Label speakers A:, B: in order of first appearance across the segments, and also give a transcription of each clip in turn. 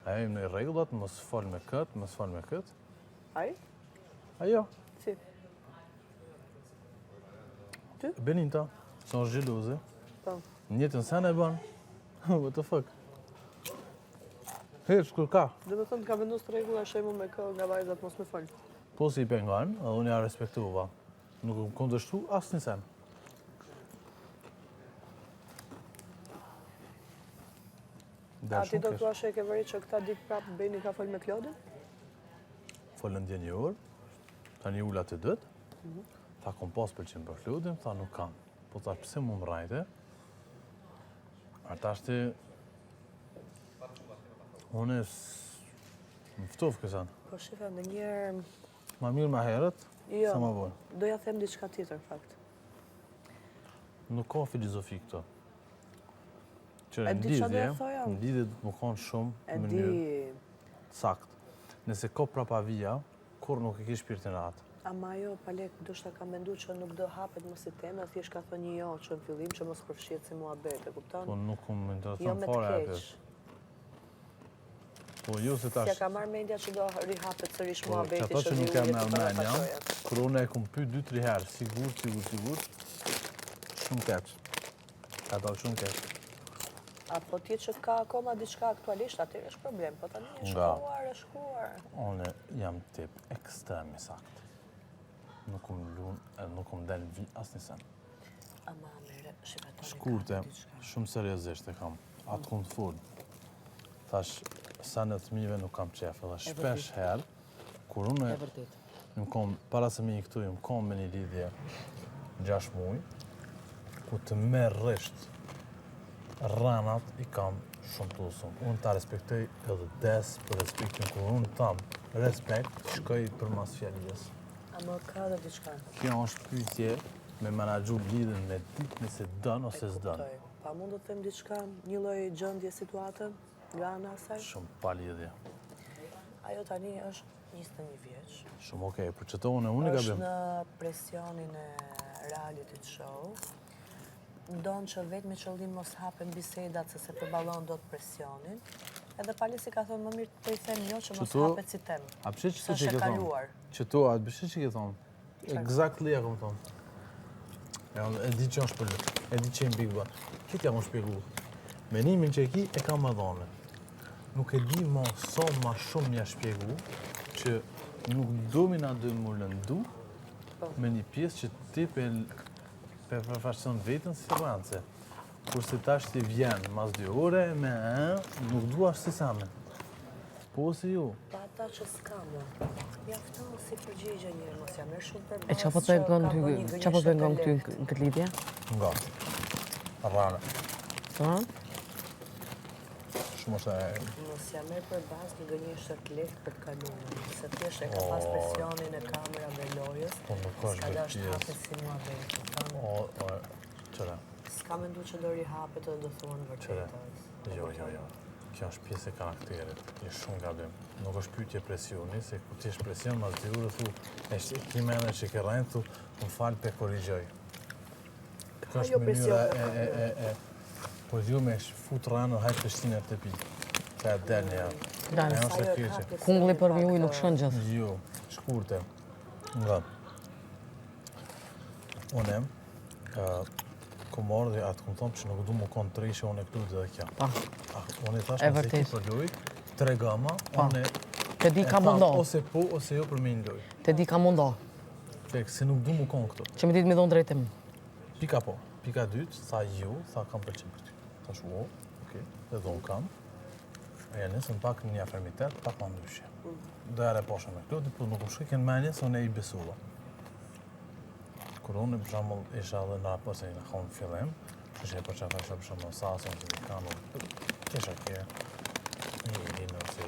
A: Ajo im në rregullat, mos fol me kët, mos fol me kët.
B: Ai?
A: Ajo.
B: Si? Ty?
A: Beninta, son xheloze.
B: Po.
A: Njëtën sen e bën. What the fuck? Heç kur ka.
B: Dhe me thënë, ka vendosur rregulla shemu me kë nga vajzat mos me fol.
A: Po si i pengon, edhe unë ja respektuva. Nuk më kundërshtu asnjë sen.
B: A ti do thua që e ke vëri që këta ditë prapë Beni ka fol me Klodin?
A: Folën dje një orë, tani ula të dëtë, tha kom pas pëlqim për Klodin, tha nuk kam. Po thash pse mu më rajte? Ata është unë më ftov kësan.
B: Po shifa, në njerë...
A: Ma mirë ma herët,
B: Jo,
A: sa ma bojnë.
B: doja them diçka tjetër, fakt.
A: Nuk ka filozofi këto. Që
B: E
A: në
B: di çfarë do
A: lidhje,
B: të thoja?
A: në lidhje do të më konë shumë
B: E
A: në
B: di...
A: mënyrë sakt. Nëse ka prapavia, kur nuk e ke shpirtin atë.
B: Ama jo, Palek, ndoshta ka mendu që nuk do hapet më si temë, thjesht ka thënë një jo që në fillim që mos përfshihet si muhabet, e kupton?
A: Po nuk më
B: Jo
A: intereson
B: me të
A: fare
B: keq.
A: atë. Po jo se
B: Si
A: tash...
B: ka marrë mendja që do rihapet sërish
A: Po,
B: muhabeti
A: që ato që
B: dy
A: nuk e
B: ujë
A: me
B: të
A: menja,
B: parafaqohet.
A: kur unë e kum pyet 2-3 herë, sigur, shumë keq. Ka dalë shumë keq.
B: Apo ti që ka akoma diçka aktualisht, atëherë është problem, po tani e shkuar.
A: Unë jam tip ekstrem i sakt. Nuk më lun, nuk më del vi asnjë sen.
B: Ama mere, shikatoni.
A: Shkurte, shumë seriozisht e kam. Atë kum të fol. Thash, sa në fëmijëve nuk kam qef, edhe shpesh herë, kur unë para se mi këtu, më kom me një lidhje 6 muaj, ku të merresht rranat i kam shumë të usum. Unë ta respektoj edhe des për respektin, kur unë tam respekt, shkoj për mas fjalijes.
B: Ama ka dhe diçka.
A: Kjo është pyetje me menaxhu lidhjen me ditë nëse dën ose s'dën.
B: Pa mund të them diçka, një lloj gjendje situate nga ana e saj?
A: Shumë pa lidhje.
B: Ajo tani është 21 vjeç.
A: Shumë okej, për çto unë e
B: Është
A: gabim.
B: në presionin e reality show. Ndonë që vetë me qëllim mos hapen bisedat se se përballon do të presionin. Edhe Palesi ka thënë më mirë të i them jo që mos hapet si tem.
A: A pëse që
B: Sa
A: ti ke thonë?
B: kaluar.
A: Qëto, a pëse që ke thonë? Exactly e kom thonë. E di që është për lëtë, e di që e në Big Bang. Këtë jam më shpjegu. Menimin që e ki e kam më dhone. Nuk e di ma sa ma shumë mja shpjegu që nuk do mi na dy më lëndu me një pjesë që ti për përfaqëson vetën si rance. Kurse tash ti vjen mas 2 ore me nuk duash si same. Po si ju?
B: Pa ata që s'kamë. Mjafton si përgjigje njërë, mos jam shumë për
C: E që po të pengon ty në këtë lidhje?
A: Nga. Rrane.
C: Ta?
A: Shumë është e...
B: Mos jam për bazë një gënjeshtë të lehtë për të kaluar. Se thjesht e ka pas presionin e kamerave lojës.
A: Po nuk është
B: s'ka dash të
A: pjesë.
B: hapet si muhabet.
A: Qëra?
B: S'ka mendu që do rihapet edhe do thuan vërtetës.
A: Jo. Kjo është pjesë e karakterit. Je shumë gabim. Nuk është pyetje presioni, se ku ti është presion, mas dy ure thu, e ki mene që ke rajnë, thu, më falë pe korrigjoj. Kjo është mënyra e... Po ju me fut ranë, hajtë pështinë e të pi. Ka e del një janë.
C: Dalë.
A: Ajo është e keqe.
C: Kungulli për mi ujë nuk shën gjithë.
A: Jo, shkurte. Nga. Unem, ku morë dhe atë këmë thomë që nuk du më konë të rejshë, unë e këtu dhe kja.
C: Pa.
A: Unë i thashë nëse ki për loj, 3 gama, unë
C: Te di ka mundo.
A: ose po, ose jo për me në loj.
C: Te di ka mundo.
A: Fek, se nuk du më konë këtu.
C: Që me ditë me dhonë drejtim.
A: Pika po. Pika dytë, tha ju, tha kam pëlqim për ty. Thash, o, okej, dhe dhonë kam. E nësën pak një afirmitet, pak ma ndryshje. Do ere posha me Klodin, po nuk më shkikin menje, se unë e i besuva. Kur unë, për shambull, isha dhe në raport se i në konë fillim, që e për që fashe për shambull sasën, që i kanu, kisha kje, një i nëse,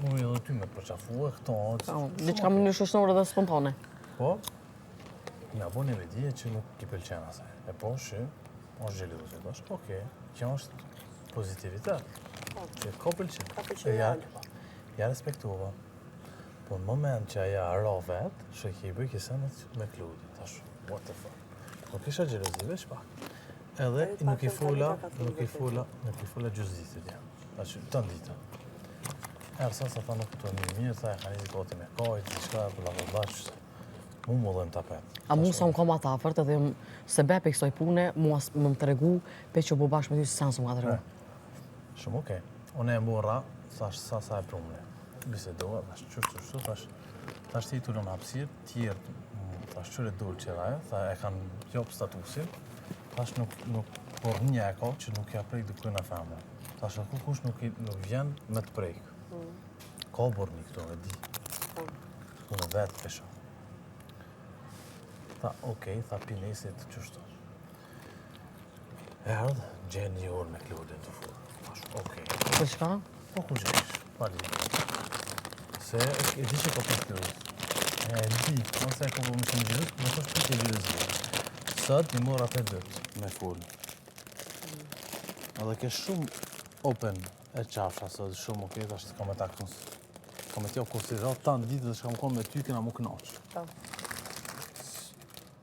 A: mu i dhe ty me përqafu e këto,
C: Diçka më një shëshnore dhe spontane.
A: po, nga bo një vedije që nuk i pëlqen asaj. E po, shi, është gjelidhë që është, okej, kjo është pozitivitet. Që ka pëlqen. Ja respektuva. Po në moment që aja ra vetë, që i bëj kisenet me Klodin. Tash, what the fuck. Nuk isha gjelozi, veç pak. Edhe nuk i fola gjysditit janë. Tash, të ndita. Herë sa ta nuk të mirë, tha e ka një gati me kajt, diçka, bla, mu më dhe në tapet.
C: A mu sa më kom atë afert edhe se bepe kësoj pune, mua më të regu pe që bu bashkë me ty se sa më ka të regu.
A: Shumë okej. Unë e mbora, thash sa e prumne. Bisedova, thash qështu, thash ti i tullon hapsir, tjerë, thash qëre dulë që edhe, tha e kanë jopë statusin, thash nuk por një e ka që nuk ja prejkë dikuj në femre. Thash e kush nuk vjen me të prejkë. Ka borni këto, e di. Unë vetë pesha. Tha, okej, tha pinesit qështu. Erdhë, gjenë një orë me Klodin të furë. Thash, okej.
C: Për çka?
A: Po ku gjesh, pali. Se e di që po për Klodin. E di, nëse e ko po më shumë gjithë, më të shpiti e gjithë. Sët i mora të dëtë me full. Edhe ke shumë open e qafsha, sët shumë okej, thash të kam e takës. Kam e tjo konsiderat tanë ditë dhe shkam konë me ty, kena mu knaqë.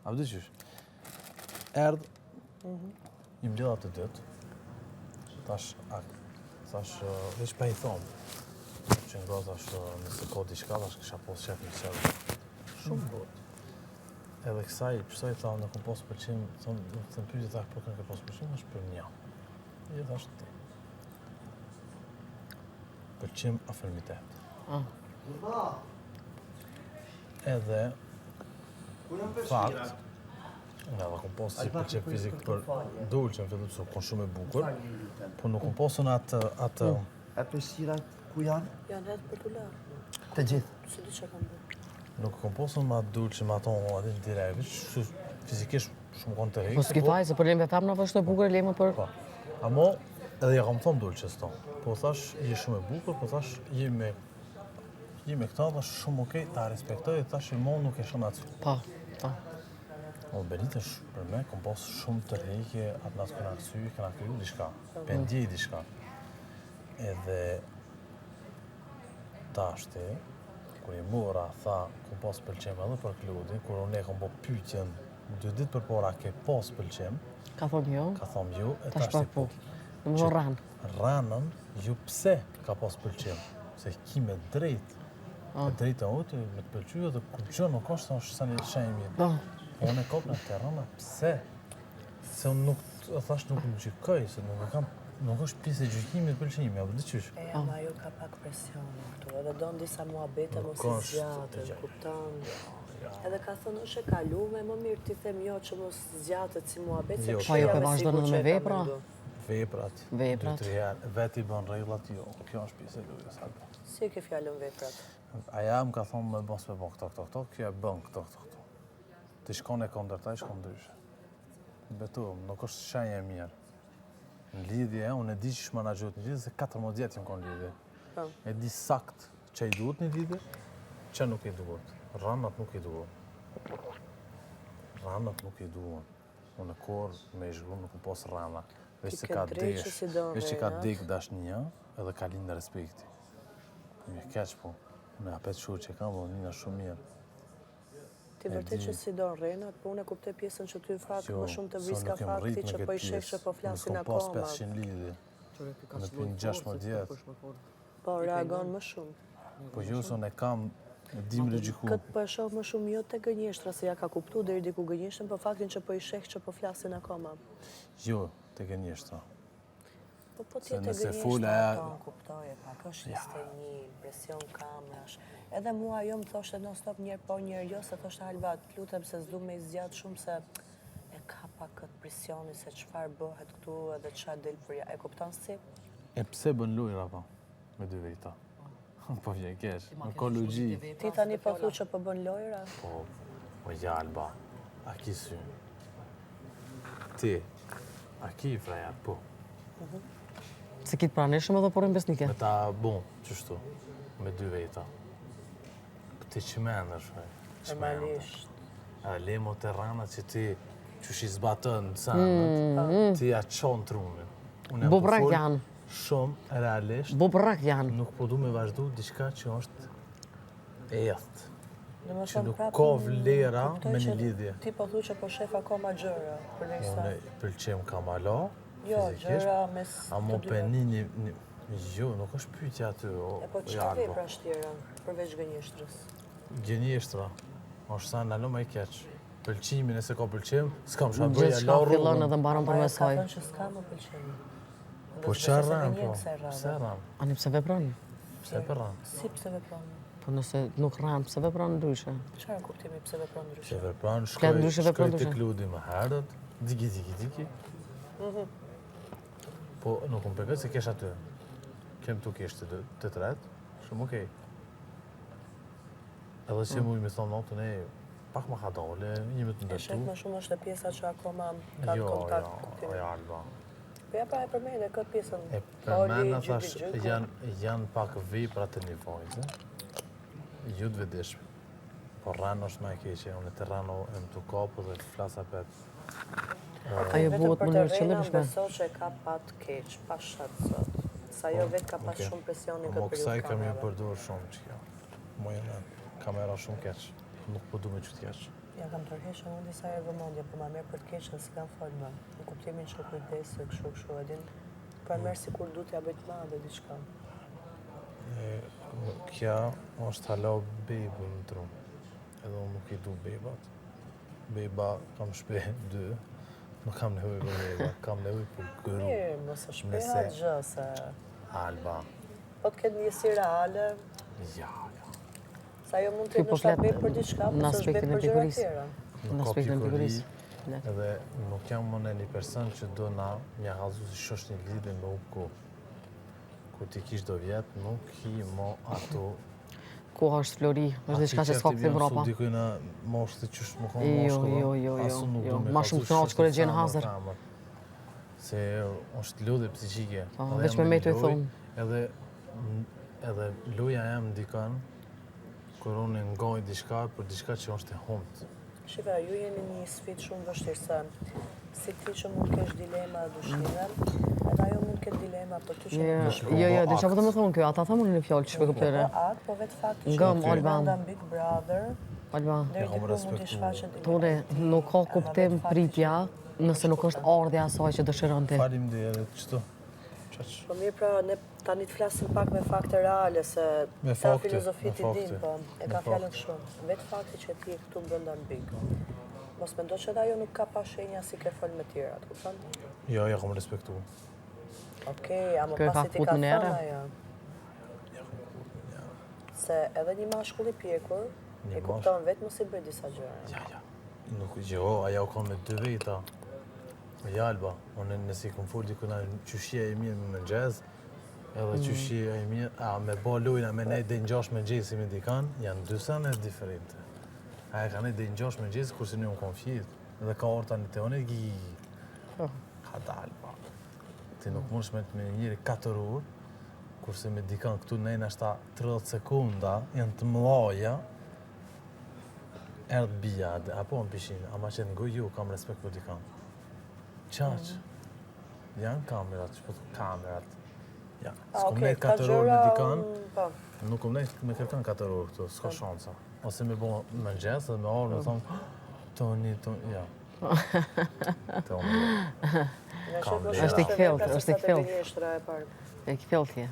A: A vëdi qysh? Erdhë, i mbledha të dëtë, thash, veç pa i thomë, që nga thash, nëse ko diçka, thash kisha pos shef në qërë. Shumë botë. Edhe kësaj, pësoj tha, në kom posë pëlqim, të më pyti tha, po kënë ke posë pëlqim, është për një. I thash ti. Pëlqim afirmitet. Edhe, fakt, nga dhe kom posë si pëlqim fizik për dulë që më fillu që kon shumë e bukur, po nuk kom posën atë...
D: E pëlqirat ku janë?
B: Janë edhe për t'u larë.
D: Të gjithë.
B: Se di që kam bërë.
A: Nuk kom posën ma dulë që ma tonë adin direkt, fizikisht shumë konë të
C: Po
A: rejtë.
C: s'ki faj, se për lejmë femna po është e bukur e lejmë për...
A: Po, amo, edhe ja kom thonë dulë që s'to. Po thash, je shumë e bukur, po thash, je me këta, thash shumë okej, ta respektoj, thash i mo nuk e shumë atës.
C: Po.
A: O Benitësh, për me, kom posë shumë të rejke, atë natë këna kësy, këna kryu diçka, pendjej diçka. Edhe tashti, kur i mora, tha, kom posë pëlqem edhe për Klodin, kur unë e kom po pyetjen 2 ditë për para, ke posë pëlqem,
C: Ka thonë jo,
A: ka thom ju, e
C: tash
A: tashti
C: po. Në më ranë.
A: Ranën, ju pse ka posë pëlqem, se ki me drejt, me drejt e oti, me të pëlqyë, dhe kur gjë nuk është, sa një shenjë.
C: Po.
A: Unë e kopë në terrana, pse? Se unë nuk, thash nuk më gjykoj, se nuk është pjesë e gjykimit pëlqimi, apo di qysh?
B: E, ama jo ka pak presion këtu, edhe donë disa muhabete mos i zgjatën, kupton? Edhe ka thënë është e kalume, më mirë ti them jo që mos zgjatët si muhabet, se
A: Jo,
C: Po jo, pe vazhdon edhe me vepra.
A: Veprat.
C: Veprat.
A: 2-3 herë, vetë i bën rregullat, jo, kjo është pjesë e lojës, alba.
B: Si e ke fjallën veprat?
A: Aja më ka thonë me bos me bon këto, kjo e bën këto. Ti shkon e kondërtaj, shkon ndryshe. Betu, nuk është shenjë e mirë. Në lidhje, unë e di që shmanagjot një lidhje, se 14 vjetë jam konë lidhje. E di sakt që i duhet një lidhje, që nuk i duhet. Ranat nuk i duhet. Ranat nuk i duhet. Unë e korë me i zhru nuk u posë rana. Veç që ka dek dashnia, edhe ka lindë respekti. Më keq po. Unë apet shurë që kam, dhe njëna shumë mirë.
B: Ti vërtet që si do rrenat, po unë e kuptoj pjesën që ty fakt më shumë të vriska fakti që po i shef që po flasin akoma.
A: Nuk kom pas 500 lidhje. Me pinë 16 vjetë.
B: Po reagon më shumë.
A: Po ju son e kam, di më regjiku.
B: Këtë po e shoh më shumë jo te gënjeshtra, se ja ka kuptu deri diku gënjeshtën, po faktin që po i sheh që po flasin akoma.
A: Jo, te gënjeshtra.
B: Po tjetë e gënjeshtra, po kuptoj e pak, është 21, presion kamerash. Edhe mua jo më thoshte non stop njerë po njerë jo, se thoshte Alba, të lutem se s'du me i zgjatë shumë se e ka pak këtë presioni se çfarë bëhet këtu edhe çfarë del për ja. E kupton si?
A: E pse bën lojra pa me 2 veta? Po vjen keq, nuk ka logji.
B: Ti tani po thu që po bën lojra?
A: Po ja Alba, a ki sy? Ti, a ki fraja, po?
C: Se kitë praneshëm edhe porën besnike.
A: Me ta bon, qështu, me 2 veta. Ti që mendesh,
B: Normalisht.
A: A lemo të rana që ti që shi zbatën në sanët, ti ja qonë trunin.
C: Bubrak janë.
A: Shumë realisht,
C: Bubrak janë.
A: nuk po du me vazhdu diçka që është e jethtë. Që nuk
B: prapë,
A: ka vlera
B: kuptoj
A: me
B: që
A: një lidhje.
B: Ti po thu që po shef akoma gjëra, përderisa.
A: Unë pëlqem kamala,
B: Jo,
A: fizikisht,
B: gjëra mes
A: amo
B: të dyve.
A: peni Jo, nuk është pyetja aty,
B: E po çfarë vepra shtjera përveç gënjeshtrës?
A: Gjenjeshtra. Është sa ndalo më i keq. Pëlqimin nëse ka pëlqim, s'kam çfarë bëj,
C: Gjithçka
A: alo
C: fillon
A: rrugën.
C: edhe mbaron për mes
B: Ka
C: saj.
B: thënë që s'ka më pëlqen.
A: Po çfarë po? Pse ram?
C: Ani pse vepron?
A: Pse përran?
B: Si pse vepron?
C: Po nëse nuk rran, pse vepron ndryshe?
B: Çfarë kuptimi pse vepron
A: Se
B: ndryshe?
A: vepran,
C: ndryshe vepron
A: shkoj të
C: ndryshe.
A: kludi më herët, diki. Po nuk më përgët se kesh aty. Kem tu kesh të tret, shumë okej. Edhe që mu i me thonë notën e pak më ka dole, jemi të
B: E shek
A: ndërtu.
B: më shumë është e pjesa që akoma ka kontakt kuptimi.
A: Jo, Alba.
B: Po ja pra e përmende këtë pjesën.
A: E përmena thash, janë pak vepra të nivojës, ju të vedeshme. Po rano është më e keqe, unë të rano e më të kapë dhe të flasa pet.
C: Ajo
B: Vetëm
C: bëhet
B: për
C: mënyrë
B: të
C: qëllimshme.
B: beso që e ka pat keq, pa shat sot. Sa jo vetë ka pas
A: Okej.
B: shumë presionin
A: Mo
B: këtë
A: kësaj
B: periudhë
A: kam ju
B: kamera.
A: përdor shumë që kjo. Mo jene kamera shumë keq. Nuk po du me qëtë keq.
B: Ja kam tërheqë unë disa herë vëmendje, po ma merr për të keqën si kam folë më. Në kuptimin që kujdesë, kështu edin. Pra merr sikur du t'ja bëj të madhe diçka.
A: Kja është hala bejbë në tru. Edhe unë nuk i du bejbat. Bejba kam shpe 2. Nuk kam nevoj për bejba, kam nevoj për gëru.
B: Mirë, mos e shpeha
A: Nëse-
B: gjë se
A: Alba.
B: po të ketë njësi reale,
A: Ja.
B: sa jo mund
C: Ky
B: të
C: po
B: nështë ta
C: flet
B: bëj për diçka,
C: në
B: po s'është bëj
C: aspektin e
B: për gjëra
C: pikurisë.
B: tjera.
C: Në
A: Nuk ka
C: aspektin e
A: pikuri,
C: pikurisë.
A: edhe nuk jam më në një person që do na mja hazu si shosh një lidhe me upku. Kur ti kish do vjetë, nuk hi mo ato.
C: Koha është flori, është diçka që s'ka këthim rapa.
A: Dikuj në moshë të qysh më konë
C: Jo,
A: moshë.
C: jo. Ma shumë knaqë kur e gjenë hazër.
A: Se është lodhe psiqike.
C: Po,
A: Edhe
C: veç
A: jam
C: me
A: në
C: me
A: një
C: të
A: lojë,
C: thonë.
A: Edhe loja jam ndikan kur unë ngoj diçka për diçka që është e humtë.
B: Shiva, ju jeni një sfidë shumë vështirë se si ti që mund kesh dilema e dushime, edhe ajo mund ketë dilema, po ty që mund kesh
C: Jo, diçka po të më thonë kjo, ata thamë në një fjallë që shpe këpëtëre.
B: po atë, po vetë fakti që
C: Ngëm,
B: ti
C: Alban.
B: brenda Big Brother,
C: Alba,
B: deri
A: kam
B: diku mund t'i
A: respektu.
B: shfaqet
C: tone, nuk ka kuptim pritja nëse nuk është ardhja asaj që dëshiron ti.
A: Falim dhe edhe qëto. Qaq.
B: Po mirë pra, ne tani të flasim pak me fakte reale, se
A: Me
B: sa
A: fakte,
B: filozofit i
A: me
B: din,
A: fakte,
B: po, e
A: me
B: ka fjallën
A: fakte.
B: shumë. Vetë fakti që ti je këtu brenda në Big. Mos mendo që ajo nuk ka pa shenja si ke fol me tjerat, kupton?
A: Jo, ja kom respektu.
B: Okej, ama
C: Kjo e ka
B: pasi ti
C: fut
B: ka
C: në
B: thënë
C: erë?
B: ajo. Se edhe një mashkull i pjekur,
A: Një
B: e kupton vetë mos i bëj disa gjëra.
A: Ja. Nuk, jo, aja u ka me 2 veta. Ja, Alba, unë nësi kom full dikuna qyshia e mirë me mëngjes, edhe qyshia e mirë, me bo lujna me nejt dhe ngjash me gjesi me dikan, janë 2 sene diferente. Aja ka nejt dhe ngjash me gjesi, kurse një unë kom fjit, edhe ka orta në teone, ka dalë, pa. Ti nuk mund shmet me njëri 4 orë, kurse me dikan këtu nejnë ashta 30 sekunda, janë të mëdhaja, erdh bia, apo në pishinë, ama që në gojë ju kam respekt për dikan. Qaq, janë kamerat, që po të kamerat. Ja, s'kom nejt 4 orë me dikan,
B: Po,
A: nuk kom nejt me kërkan 4 orë këtu, s'ka shansa. Ose me bo me gjesë dhe me orë, me thonë, Toni, ja. Toni,
B: nga
A: Kam
B: shef
A: vlerë.
C: Është i kthelltë, është i kthelltë.
B: Është e parë.
C: E këthellë tje.